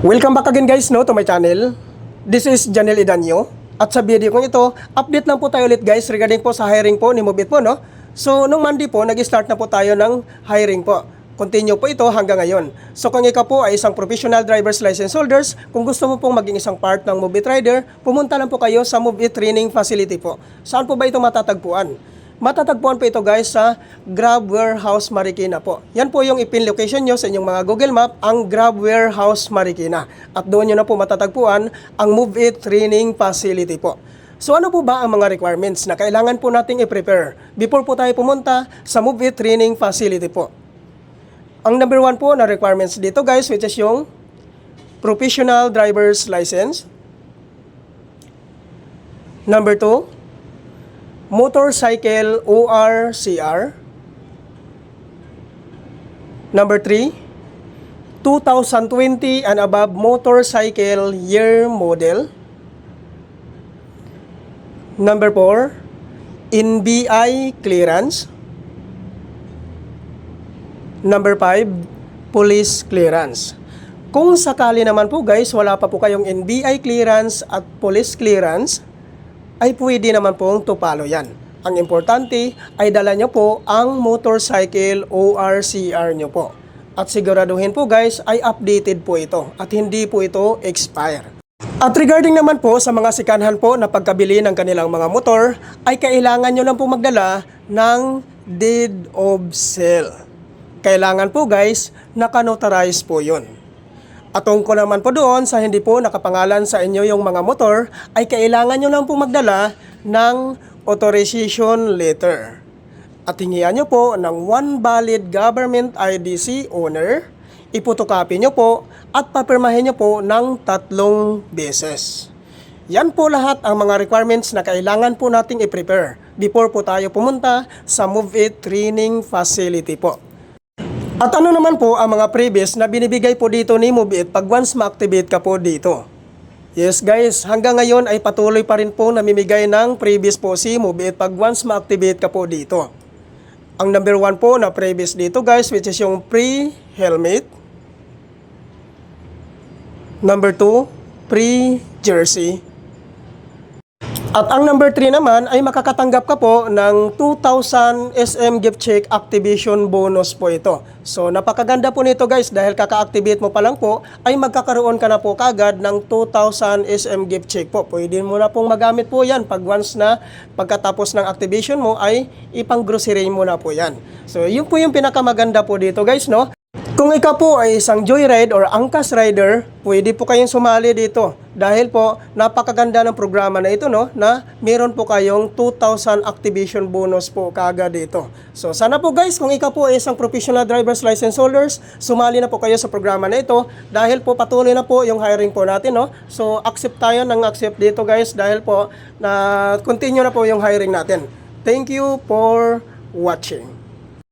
Welcome back again guys to my channel. This is Janel Idanyo. At sa video kong ito, update lang po tayo ulit guys regarding po sa hiring po ni Move It po, no? So nung Monday po, nag-start na po tayo ng hiring po. Continue po ito hanggang ngayon. So kung ikaw po ay isang professional driver's license holders, kung gusto mo pong maging isang part ng Move It Rider, pumunta lang po kayo sa Move It Training Facility po. Saan po ba ito matatagpuan? Matatagpuan po ito guys sa Grab Warehouse Marikina po. Yan po yung ipin location nyo sa inyong mga Google Map, ang Grab Warehouse Marikina. At doon nyo na po matatagpuan ang Move It Training Facility po. So ano po ba ang mga requirements na kailangan po nating i-prepare before po tayo pumunta sa Move It Training Facility po? Ang number 1 po na requirements dito guys, which is yung Professional Driver's License. Number 2, Motorcycle ORCR. Number 3, 2020 and above motorcycle year model. Number 4, NBI clearance. Number 5, police clearance. Kung sakali naman po guys, wala pa po kayong NBI clearance at police clearance, ay pwede naman pong tupalo yan. Ang importante ay dala nyo po ang motorcycle ORCR nyo po. At siguraduhin po guys ay updated po ito at hindi po ito expire. At regarding naman po sa mga sikanhan po na pagkabili ng kanilang mga motor, ay kailangan nyo lang po magdala ng deed of sale. Kailangan po guys, naka-notarize po yun. At tungkol naman po doon sa hindi po nakapangalan sa inyo yung mga motor, ay kailangan nyo lang po magdala ng authorization letter. At hingian nyo po ng one valid government IDC owner, ipotokopy nyo po at papirmahin nyo po ng 3 beses. Yan po lahat ang mga requirements na kailangan po nating i-prepare before po tayo pumunta sa Move It Training Facility po. At ano naman po ang mga previous na binibigay po dito ni Move It pag once ma-activate ka po dito? Yes guys, hanggang ngayon ay patuloy pa rin po namimigay ng previous po si Move It pag once ma-activate ka po dito. Ang number 1 po na previous dito guys, which is yung pre-helmet. Number 2, pre-jersey. At ang number 3 naman ay makakatanggap ka po ng 2,000 SM gift check activation bonus po ito. So napakaganda po nito guys dahil kaka-activate mo pa lang po ay magkakaroon ka na po kagad ng 2,000 SM gift check po. Pwede mo na pong magamit po yan pag once na pagkatapos ng activation mo ay ipang grocery mo na po yan. So yun po yung pinakamaganda po dito guys, no? Kung ikaw po ay isang joyride or angkas rider, pwede po kayong sumali dito. Dahil po, napakaganda ng programa na ito, no? Na meron po kayong 2,000 activation bonus po kaagad dito. So, sana po guys, kung ikaw po ay isang professional driver's license holders, sumali na po kayo sa programa na ito. Dahil po, patuloy na po yung hiring po natin, no? So, accept tayo ng accept dito guys. Dahil po, na continue na po yung hiring natin. Thank you for watching.